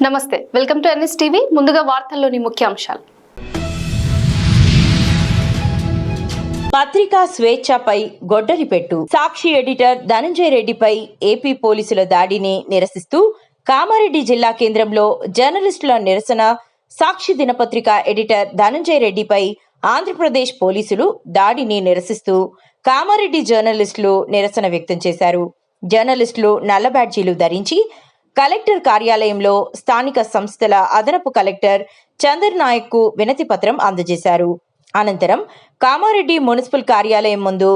నమస్తే, welcome to NS TV. ముందుగా వార్తల్లోని ముఖ్యాంశాలు. పత్రికా స్వేచ్ఛపై గొడ్డలిపెట్టు. సాక్షి ఎడిటర్ ధనంజయ రెడ్డిపై ఏపీ పోలీసుల దాడిని నిరసిస్తూ కామారెడ్డి జిల్లా కేంద్రంలో జర్నలిస్టుల నిరసన. సాక్షి దినపత్రిక ఎడిటర్ ధనంజయ రెడ్డిపై ఆంధ్రప్రదేశ్ పోలీసులు దాడిని నిరసిస్తూ కామారెడ్డి జర్నలిస్టులు నిరసన వ్యక్తం చేశారు. జర్నలిస్టులు నల్ల బ్యాడ్జీలు ధరించి కలెక్టర్ కార్యాలయంలో స్థానిక సంస్థల అదనపు కలెక్టర్ చందర్ నాయక్ కు వినతి పత్రం అందజేశారు. అనంతరం కామారెడ్డి మున్సిపల్ కార్యాలయం ముందు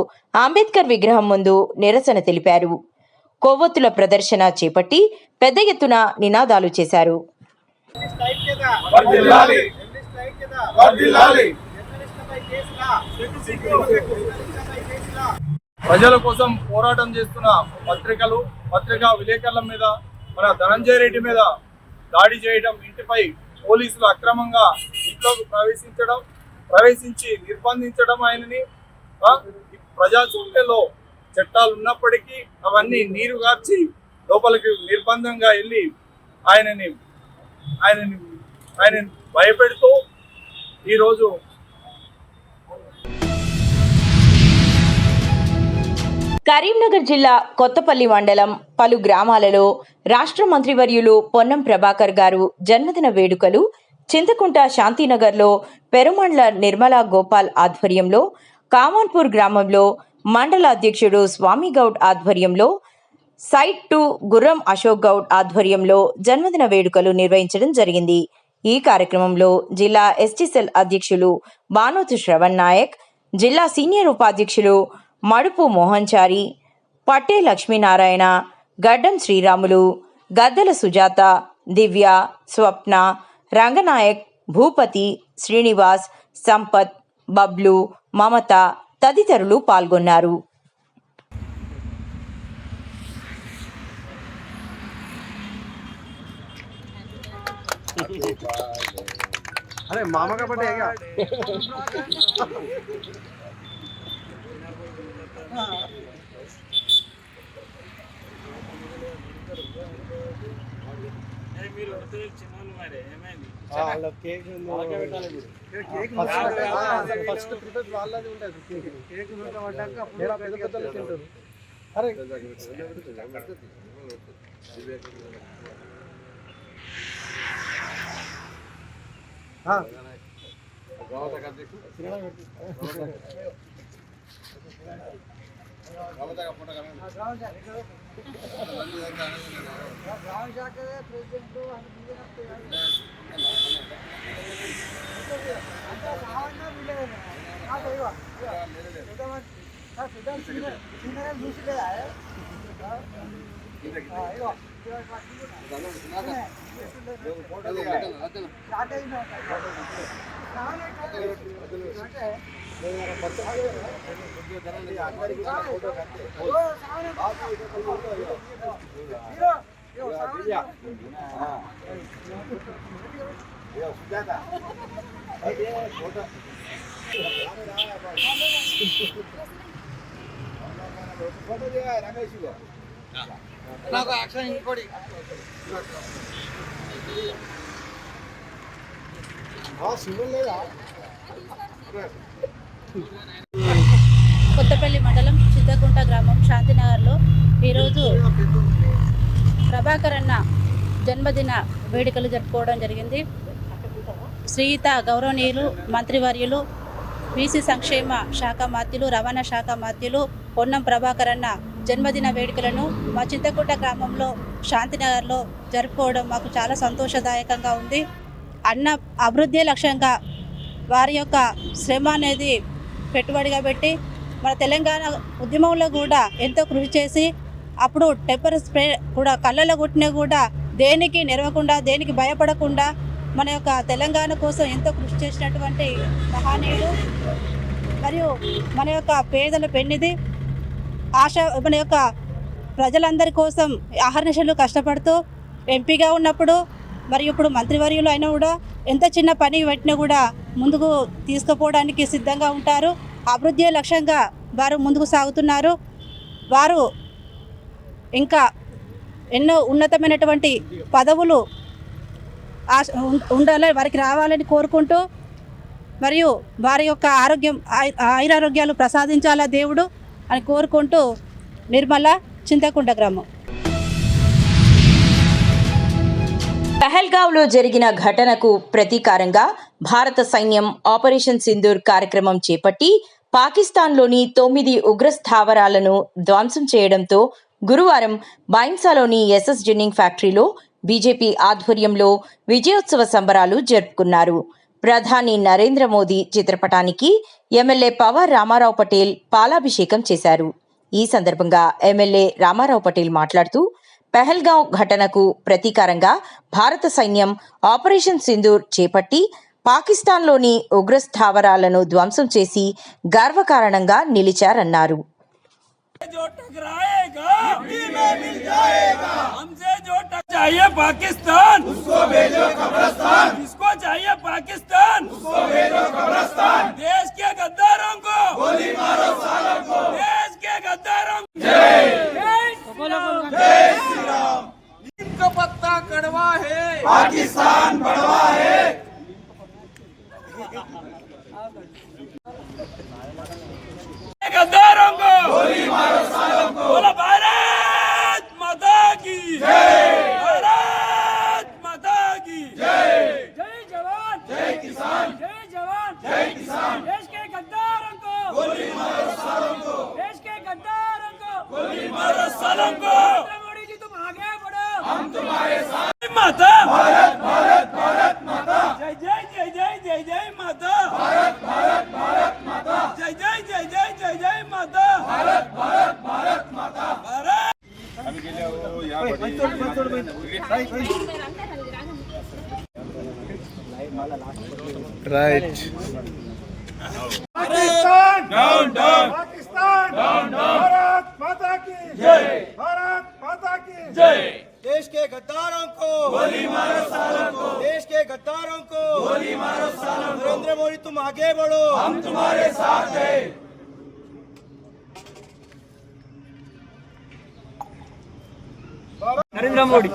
అంబేద్కర్ విగ్రహం ముందు నిరసన తెలిపారు. కొవ్వొత్తుల ప్రదర్శన చేపట్టి పెద్ద ఎత్తున నినాదాలు చేశారు. ప్రజల కోసం పోరాటం చేస్తున్న పత్రికా విలేకరుల మీద మన ధనంజయ రెడ్డి మీద దాడి చేయడం, ఇంటిపై పోలీసులు అక్రమంగా ఇంట్లోకి ప్రవేశించి నిర్బంధించడం, ఆయనని ప్రజాస్వామ్యంలో చట్టాలు ఉన్నప్పటికీ అవన్నీ నీరుగార్చి లోపలికి నిర్బంధంగా వెళ్ళి ఆయనని భయపెడుతూ ఈరోజు కరీంనగర్ జిల్లా కొత్తపల్లి మండలం పలు గ్రామాలలో రాష్ట్ర మంత్రివర్యులు పొన్నం ప్రభాకర్ గారు జన్మదిన వేడుకలు చింతకుంట శాంతినగర్లో పెరుమండ్ల నిర్మలా గోపాల్ ఆధ్వర్యంలో, కామాన్పూర్ గ్రామంలో మండల అధ్యక్షుడు స్వామి గౌడ్ ఆధ్వర్యంలో, సైట్ 2 గుర్రం అశోక్ గౌడ్ ఆధ్వర్యంలో జన్మదిన వేడుకలు నిర్వహించడం జరిగింది. ఈ కార్యక్రమంలో జిల్లా ఎస్టీ సెల్ అధ్యక్షులు బానోతు శ్రవణ్ నాయక్, జిల్లా సీనియర్ ఉపాధ్యక్షులు మడుపు మోహన్చారి, పట్టే లక్ష్మీనారాయణ, గడ్డం శ్రీరాములు, గద్దల సుజాత, దివ్య, స్వప్న, రంగనాయక్, భూపతి, శ్రీనివాస్, సంపత్, బబ్లు, మమత తదితరులు పాల్గొన్నారు. अरे मामा का बर्थडे है क्या? ఫస్ట్ ప్రిపేర్ వాళ్ళది ఉంటుంది. కేక్ పడ్డాక పెద్ద పెద్దలు తింటారు. అరే కొత్తపల్లి మండలం చింతకుంట గ్రామం శాంతినగర్లో ఈరోజు ప్రభాకర్ అన్న జన్మదిన వేడుకలు జరుపుకోవడం జరిగింది. శ్రీయుత గౌరవనీయులు మంత్రివర్యులు బీసీ సంక్షేమ శాఖ మాత్యులు, రవాణా శాఖ మాత్యులు పొన్నం ప్రభాకర్ అన్న జన్మదిన వేడుకలను మా చింతకుంట గ్రామంలో శాంతినగర్లో జరుపుకోవడం మాకు చాలా సంతోషదాయకంగా ఉంది. అన్న అభివృద్ధి లక్ష్యంగా వారి యొక్క శ్రమ అనేది పెట్టుబడిగా పెట్టి మన తెలంగాణ ఉద్యమంలో కూడా ఎంతో కృషి చేసి, అప్పుడు టెప్పర్ స్ప్రే కూడా కళ్ళలో కొట్టినా కూడా దేనికి నెరవకుండా, దేనికి భయపడకుండా మన యొక్క తెలంగాణ కోసం ఎంతో కృషి చేసినటువంటి మహానీయుడు మరియు మన యొక్క పేదల పెన్నిది మన యొక్క ప్రజలందరి కోసం అహర్నిశలు కష్టపడుతూ ఎంపీగా ఉన్నప్పుడు మరియు ఇప్పుడు మంత్రివర్యులు అయినా కూడా ఎంత చిన్న పని పెట్టినా కూడా ముందుకు తీసుకుపోవడానికి సిద్ధంగా ఉంటారు. అభివృద్ధి లక్ష్యంగా వారు ముందుకు సాగుతున్నారు. వారు ఇంకా ఎన్నో ఉన్నతమైనటువంటి పదవులు ఉండాలని వారికి రావాలని కోరుకుంటూ మరియు వారి యొక్క ఆయురారోగ్యాలు ప్రసాదించాలా దేవుడు అని కోరుకుంటూ నిర్మల చింతకుంట గ్రామం. పహల్గావ్లో జరిగిన ఘటనకు ప్రతీకారంగా భారత సైన్యం ఆపరేషన్ సింధూర్ కార్యక్రమం చేపట్టి పాకిస్తాన్లోని 9 ఉగ్ర స్థావరాలను ధ్వంసం చేయడంతో గురువారం బైన్సాలోని ఎస్ఎస్ జిన్నింగ్ ఫ్యాక్టరీలో బీజేపీ ఆధ్వర్యంలో విజయోత్సవ సంబరాలు జరుపుకున్నారు. ప్రధాని నరేంద్ర మోదీ చిత్రపటానికి ఎమ్మెల్యే పవార్ రామారావు పటేల్ పాలాభిషేకం చేశారు. ఈ సందర్భంగా ఎమ్మెల్యే రామారావు పటేల్ మాట్లాడుతూ పహల్గావ్ ఘటనకు ప్రతీకారంగా భారత సైన్యం ఆపరేషన్ సింధూర్ చేపట్టి పాకిస్తాన్లోని ఉగ్ర స్థావరాలను ధ్వంసం చేసి గర్వకారణంగా నిలిచారన్నారు. जो टकराएगा मिट्टी में मिल जाएगा, हमसे जो चाहिए पाकिस्तान उसको भेजो कब्रिस्तान, जिसको चाहिए पाकिस्तान उसको भेजो कब्रिस्तान। देश के गद्दारों को गोली मारो सालों को, देश के गद्दारों को जय जय श्री राम। नीम का पत्ता कड़वा है, पाकिस्तान बड़वा है। गद्दारों को गोली मारो सालों को, बोलो भारत माता की जय, भारत माता की जय। जय जवान जय किसान, जय जवान जय किसान। देश के गद्दारों को गोली मारो सालों को, देश के गद्दारों को गोली मारो सालों को। मोदी जी तुम आगे बढ़ो, हम तुम्हारे साथ। माता भारत भारत भारत माता, जय जय जय जय जय जय माता, भारत भारत भारत माता, जय जय जय जय जय जय माता, भारत भारत भारत माता, Bharat. Right. Pakistan down down, Pakistan down down, Bharat माता की जय, भारत माता की जय। देश के गद्दारों को गोली मारो सालों को, देश के गद्दारों को गोली मारो सालों को, नरेंद्र मोदी तुम आगे बढ़ो, हम तुम्हारे साथ हैं। नरेंद्र मोदी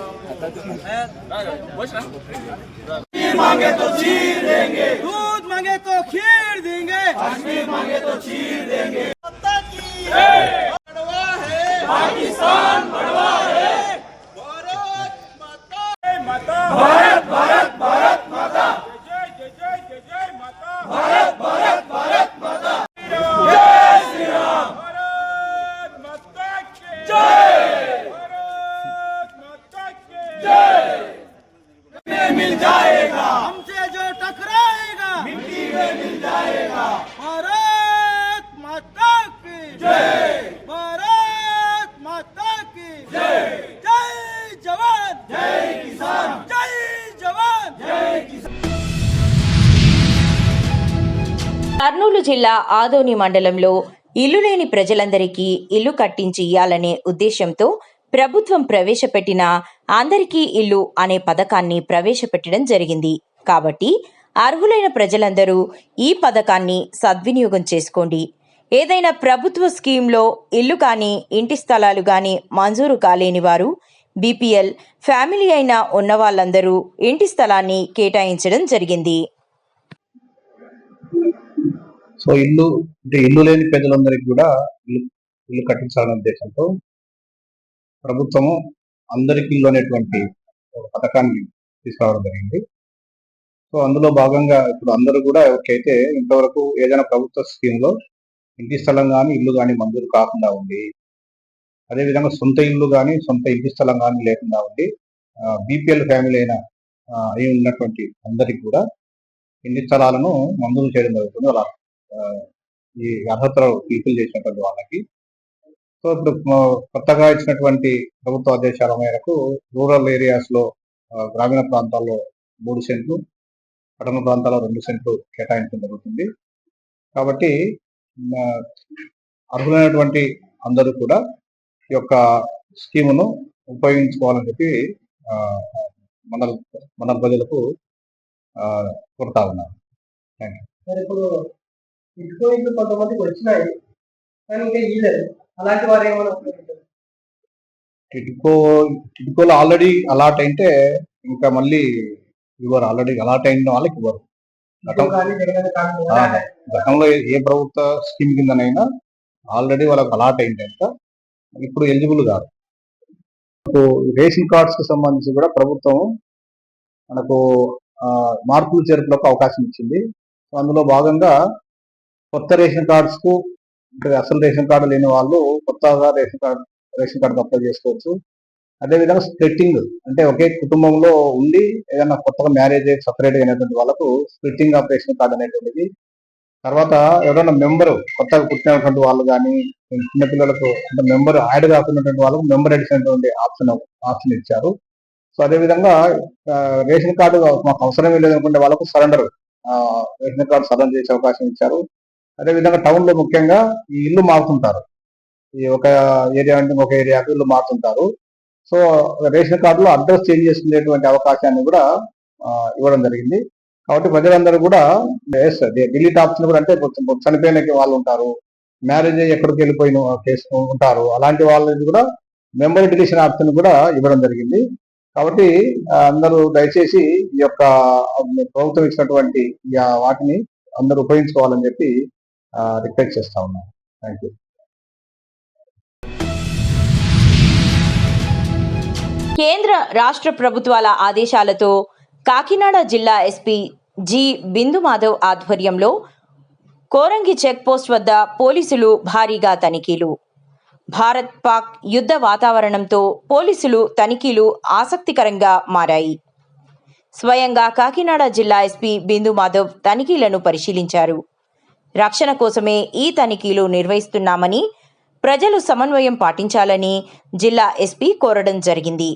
मांगे तो चीर देंगे, दूध मांगे तो खीर देंगे, कश्मीर मांगे तो चीर देंगे। माता की जय, बड़वा है, पाकिस्तान बड़वा है, भारत माता माता भारत भारत भारत माता, जय जय जय जय जय माता भारत भारत भारत माता, जय श्री राम, भारत माता की जय, भारत माता की जय। में मिल जाएगा, हमसे जो टकराएगा मिट्टी में मिल जाएगा, भारत माता की जय, भारत माता की जय, जय जवान जय किसान, जय जवान जय किसान। కర్నూలు జిల్లా ఆదోని మండలంలో ఇల్లు లేని ప్రజలందరికీ ఇల్లు కట్టించి ఇయ్యాలనే ఉద్దేశంతో ప్రభుత్వం ప్రవేశపెట్టిన అందరికీ ఇల్లు అనే పథకాన్ని ప్రవేశపెట్టడం జరిగింది. కాబట్టి అర్హులైన ప్రజలందరూ ఈ పథకాన్ని సద్వినియోగం చేసుకోండి. ఏదైనా ప్రభుత్వ స్కీమ్లో ఇల్లు కానీ ఇంటి స్థలాలు కానీ మంజూరు కాలేని వారు బీపీఎల్ ఫ్యామిలీ అయినా ఉన్న వాళ్ళందరూ ఇంటి స్థలాన్ని కేటాయించడం జరిగింది. సో ఇల్లు లేని ప్రజలందరికీ కూడా ఇల్లు కట్టించాలనే ఉద్దేశంతో ప్రభుత్వము అందరికీ ఇల్లు అనేటువంటి ఒక పథకాన్ని తీసుకురావడం జరిగింది. సో అందులో భాగంగా ఇప్పుడు అందరూ కూడా ఎవరికైతే ఇంతవరకు ఏదైనా ప్రభుత్వ స్కీమ్లో ఇంటి స్థలం కానీ ఇల్లు కానీ మంజూరు కాకుండా ఉంది, అదేవిధంగా సొంత ఇల్లు కానీ సొంత ఇంటి స్థలం కానీ లేకుండా ఉంది, బీపీఎల్ ఫ్యామిలీ అయిన అయి ఉన్నటువంటి అందరికీ కూడా ఇంటి స్థలాలను మంజూరు చేయడం జరుగుతుంది. అలా ఈ అర్హతలు ఫుల్ఫిల్ చేసినటువంటి వాళ్ళకి. సో ఇప్పుడు కొత్తగా ఇచ్చినటువంటి ప్రభుత్వ ఆదేశాల మేరకు రూరల్ ఏరియాస్ లో గ్రామీణ ప్రాంతాల్లో 3 సెంట్లు, పట్టణ ప్రాంతాల్లో 2 సెంట్లు కేటాయించడం జరుగుతుంది. కాబట్టి అర్హులైనటువంటి అందరూ కూడా ఈ యొక్క స్కీమును ఉపయోగించుకోవాలని చెప్పి మన ప్రజలకు కోరుతా ఉన్నారు. Thank you. ఇప్పుడు ఇటుకో ఇల్లు కొంతమందికి వచ్చినాయి కానీ ఇంకా ఇయ్యలేదు, అలాంటి వారు ఏమైనా టిడ్కోలో ఆల్రెడీ అలాట్ అయితే ఇంకా మళ్ళీ ఇవ్వరు, ఆల్రెడీ అలాట్ అయిన వాళ్ళకి ఇవ్వరు. గతంలో ఏ ప్రభుత్వ స్కీమ్ కిందనైనా ఆల్రెడీ వాళ్ళకి అలాట్ అయిందంట, ఇప్పుడు ఎలిజిబుల్ కాదు. రేషన్ కార్డ్స్ కి సంబంధించి కూడా ప్రభుత్వం మనకు మార్పులు చేర్పులకు అవకాశం ఇచ్చింది. అందులో భాగంగా కొత్త రేషన్ కార్డ్స్ కు, అంటే అసలు రేషన్ కార్డు లేని వాళ్ళు కొత్తగా రేషన్ కార్డు అప్లై చేసుకోవచ్చు. అదేవిధంగా స్ప్లిట్టింగ్, అంటే ఒకే కుటుంబంలో ఉండి ఏదైనా కొత్తగా మ్యారేజ్ సపరేట్ అయినటువంటి వాళ్ళకు స్ప్లిట్టింగ్ ఆఫ్ రేషన్ కార్డు అనేటువంటిది. తర్వాత ఎవరైనా మెంబర్ కొత్తగా పుట్టినటువంటి వాళ్ళు కానీ, చిన్నపిల్లలకు అంటే మెంబర్ యాడ్ కాకున్నటువంటి వాళ్ళకు మెంబర్ అడిసినటువంటి ఆప్షన్ ఇచ్చారు. సో అదేవిధంగా రేషన్ కార్డు మాకు అవసరమే లేదనుకుంటే వాళ్ళకు రేషన్ కార్డు సరెండర్ చేసే అవకాశం ఇచ్చారు. అదేవిధంగా టౌన్ లో ముఖ్యంగా ఈ ఇల్లు మారుతుంటారు, ఈ ఒక ఏరియా అంటే ఒక ఏరియాకు ఇల్లు మారుతుంటారు. సో రేషన్ కార్డులో అడ్రస్ చేంజ్ చేసుకునేటువంటి అవకాశాన్ని కూడా ఇవ్వడం జరిగింది. కాబట్టి ప్రజలందరూ కూడా డిలీట్ ఆప్షన్ కూడా, అంటే చనిపోయిన వాళ్ళు ఉంటారు, మ్యారేజ్ ఎక్కడికి వెళ్ళిపోయిన కేసు ఉంటారు, అలాంటి వాళ్ళని కూడా మెంబర్ డిలీషన్ ఆప్షన్ కూడా ఇవ్వడం జరిగింది. కాబట్టి అందరూ దయచేసి ఈ యొక్క ప్రభుత్వం ఇచ్చినటువంటి వాటిని అందరూ ఉపయోగించుకోవాలని చెప్పి రిక్వెస్ట్ చేస్తా ఉన్నాను. Thank you. కేంద్ర రాష్ట్ర ప్రభుత్వాల ఆదేశాలతో కాకినాడ జిల్లా ఎస్పీ జి బిందు మాధవ్ ఆధ్వర్యంలో కోరంగి చెక్ పోస్ట్ వద్ద పోలీసులు భారీగా తనిఖీలు. భారత్ పాక్ యుద్ధ వాతావరణంతో పోలీసులు తనిఖీలు ఆసక్తికరంగా మారాయి. స్వయంగా కాకినాడ జిల్లా ఎస్పీ బిందు మాధవ్ తనిఖీలను పరిశీలించారు. రక్షణ కోసమే ఈ తనిఖీలు నిర్వహిస్తున్నామని, ప్రజలు సమన్వయం పాటించాలని జిల్లా ఎస్పీ కోరడం జరిగింది.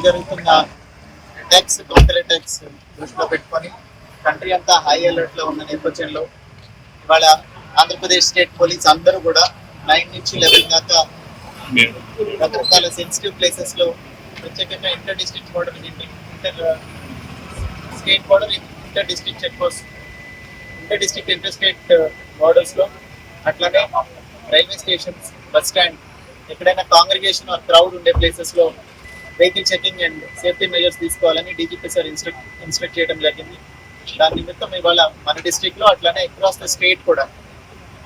జరుగుతున్న అటాక్స్, కౌంటర్ అటాక్స్ దృష్టిలో పెట్టుకొని కంట్రీ అంతా హై అలర్ట్ లో ఉన్న నేపథ్యంలో ఇవాళ ఆంధ్రప్రదేశ్ స్టేట్ పోలీస్ అందరూ కూడా 9 నుంచి 11 దాకా రకరకాల సెన్సిటివ్ ప్లేసెస్ లో, ప్రత్యేకంగా inter district border, inter state border, inter district check post, inter district inter state borders లో, అట్లానే రైల్వే స్టేషన్స్, బస్ స్టాండ్, ఎక్కడైనా కాంగ్రిగేషన్ ఆర్ క్రౌడ్ ఉండే ప్లేసెస్ లో vehicle checking and safety measures తీసుకోవాలని డీజీపీ సార్ ఇన్స్ట్రక్ట్ చేయడం జరిగింది. దాని నిమిత్తం ఇవాళ మన డిస్ట్రిక్ట్ లో అట్లానే అక్రాస్ ద స్టేట్ కూడా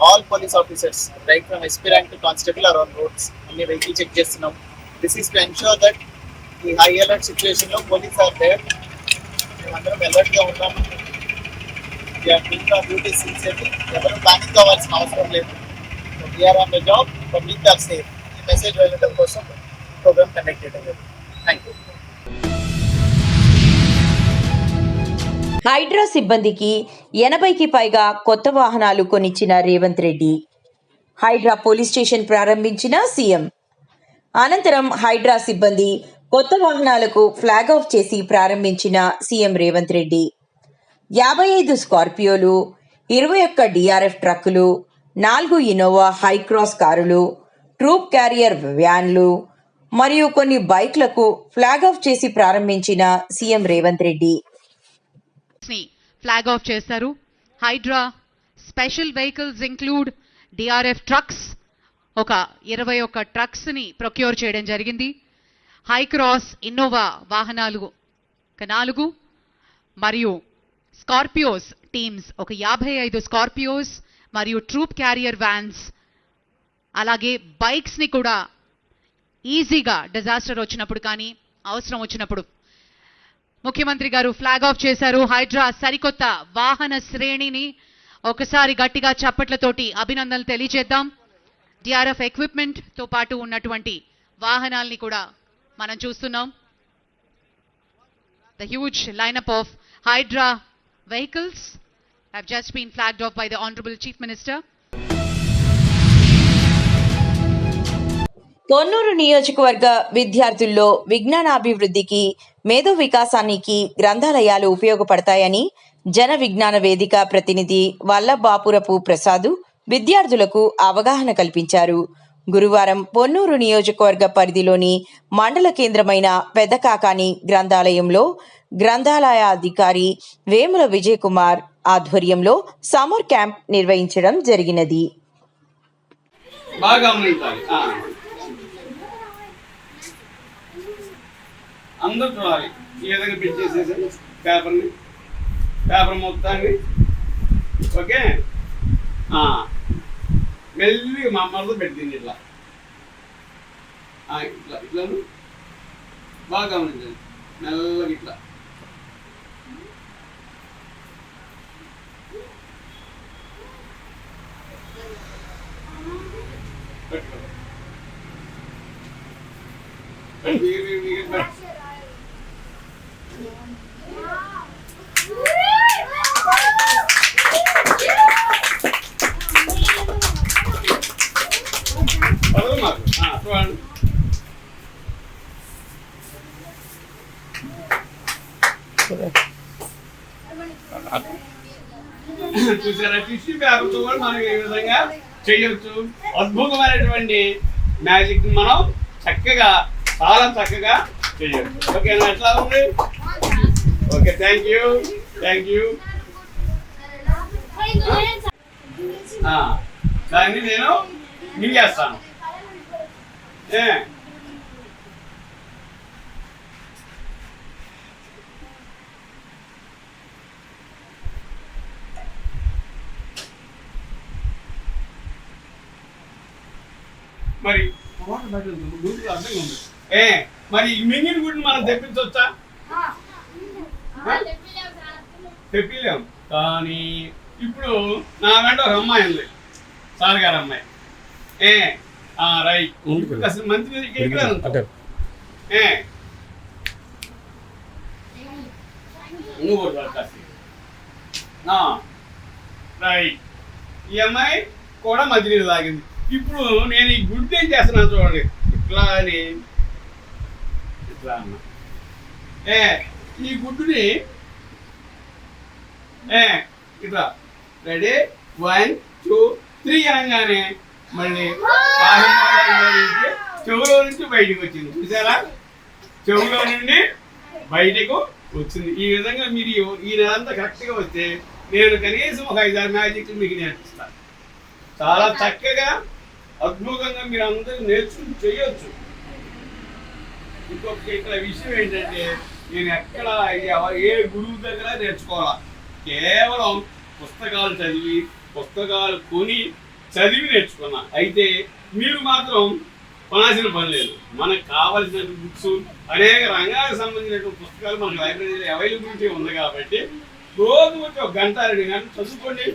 all police officers right from SP rank to constable are on roads అన్ని వెహికల్ చెక్ చేస్తున్నాం. This is to ensure that ఈ హై అలర్ట్ సిచ్యువేషన్ లో పోలీస్ ఆర్ దేర్, మేమందరం అలర్ట్ గా ఉన్నాము. డ్యూటీ సిన్సియర్లీ, ఎవరు planning కావాల్సిన అవసరం లేదు. We're on the job, public are safe. ఈ మెసేజ్ వెళ్ళడం కోసం ప్రోగ్రామ్ కండక్ట్ చేయడం జరిగింది. Thank you. హైడ్రా సిబ్బందికి 80కి పైగా కొత్త వాహనాలు కొనిచ్చిన రేవంత్ రెడ్డి. హైడ్రా పోలీస్ స్టేషన్ ప్రారంభించిన సీఎం. అనంతరం హైడ్రా సిబ్బంది కొత్త వాహనాలకు ఫ్లాగ్ ఆఫ్ చేసి ప్రారంభించిన సీఎం రేవంత్ రెడ్డి. 55 స్కార్పియోలు, 21 డిఆర్ఎఫ్ ట్రక్కులు, 4 ఇన్నోవా హైక్రాస్ కారులు, ట్రూప్ క్యారియర్ వ్యాన్లు మరియు కొన్ని బైక్లకు ఫ్లాగ్ ఆఫ్ చేసి ప్రారంభించిన CM Revanth Reddy. Flag off చేశారు. Hydraa special vehicles include DRF trucks, ఒక 21 ట్రక్స్ ని ప్రొక్యూర్ చేయడం జరిగింది. హైక్రాస్ ఇన్నోవా వాహనాలు 4 మరియు స్కార్పియోస్ టీమ్స్ ఒక 55 స్కార్పియోస్ మరియు ట్రూప్ క్యారియర్ వ్యాన్స్, అలాగే బైక్స్ ని కూడా ఈజీగా డిజాస్టర్ వచ్చినప్పుడు కానీ అవసరం వచ్చినప్పుడు ముఖ్యమంత్రి గారు ఫ్లాగ్ ఆఫ్ చేశారు. హైడ్రా సరికొత్త వాహన శ్రేణిని ఒకసారి గట్టిగా చప్పట్లతోటి అభినందనలు తెలియజేద్దాం. డిఆర్ఎఫ్ ఎక్విప్మెంట్ తో పాటు ఉన్నటువంటి వాహనాల్ని కూడా మనం చూస్తున్నాం. The huge lineup of Hydra vehicles have just been flagged off by the Honorable Chief Minister. Ponnuru నియోజకవర్గ విద్యార్థుల్లో విజ్ఞానాభివృద్ధికి, మేధో వికాసానికి గ్రంథాలయాలు ఉపయోగపడతాయని జన విజ్ఞాన వేదిక ప్రతినిధి వల్లభాపురపు ప్రసాద్ విద్యార్థులకు అవగాహన కల్పించారు. గురువారం పొన్నూరు నియోజకవర్గ పరిధిలోని మండల కేంద్రమైన పెద్దకాకాని గ్రంథాలయంలో గ్రంథాలయాధికారి వేముల విజయ్ కుమార్ ఆధ్వర్యంలో సమ్మర్ క్యాంప్ నిర్వహించడం జరిగినది. అందరూ చూడాలి. ఈ విధంగా పెంచేసేసి పేపర్ మొత్తాన్ని ఓకే మెల్లిగా మా అమ్మతో పెట్టింది ఇట్లా ఇట్లా ఇట్లా బాగా గమనించండి. మెల్లగా ఇట్లా చూసారా, టిష్యూ పేపర్తో కూడా మనం ఈ విధంగా చేయొచ్చు. అద్భుతమైనటువంటి మ్యాజిక్ మనం చక్కగా చాలా చక్కగా చేయొచ్చు. ఓకేనా? ఎట్లా ఉంది? Okay, thank you. దాన్ని నేను మింగేస్తాను. మరి మరి మింగిన గుడిని మనం తెప్పించవచ్చా? తెప్పిలేం. కానీ ఇప్పుడు నా వెంట ఒక అమ్మాయి ఉంది, సార్ గారు అమ్మాయి. రైట్, అసలు మంచి రైట్. ఈ అమ్మాయి కూడా మంచినీళ్ళు తాగింది. ఇప్పుడు నేను ఈ గుడ్డు ఏం చేస్తున్నాను చూడండి, ఇట్లా అని ఇట్లా అన్నా. ఈ గుడ్డుని ఇట్లా రెడీ 1 2 3 అనగానే మళ్ళీ చెవులో నుంచి బయటకు వచ్చింది. చూసారా, చెవులో నుండి బయటకు వచ్చింది. ఈ విధంగా మీరు ఈ నెలంతా కరెక్ట్గా వస్తే నేను కనీసం ఒక 5-6 మ్యాజిక్లు మీకు నేర్పిస్తాను. చాలా చక్కగా అద్భుతంగా మీరు అందరూ నేర్చుకుని చేయొచ్చు. ఇంకొక ఇక్కడ విషయం ఏంటంటే, నేను ఎక్కడ ఏ గురువు దగ్గర నేర్చుకోవాలా, కేవలం పుస్తకాలు చదివి పుస్తకాలు కొని చదివి నేర్చుకున్నా. అయితే మీరు మాత్రం కొనాల్సిన పని లేదు. మనకు కావాల్సిన బుక్స్, అనేక రంగాలకు సంబంధించినటువంటి పుస్తకాలు మనకు లైబ్రరీలో అవైలబిలిటీ ఉంది. కాబట్టి రోజు వచ్చి 1 గంట 2 గంటలు చదువుకోండి.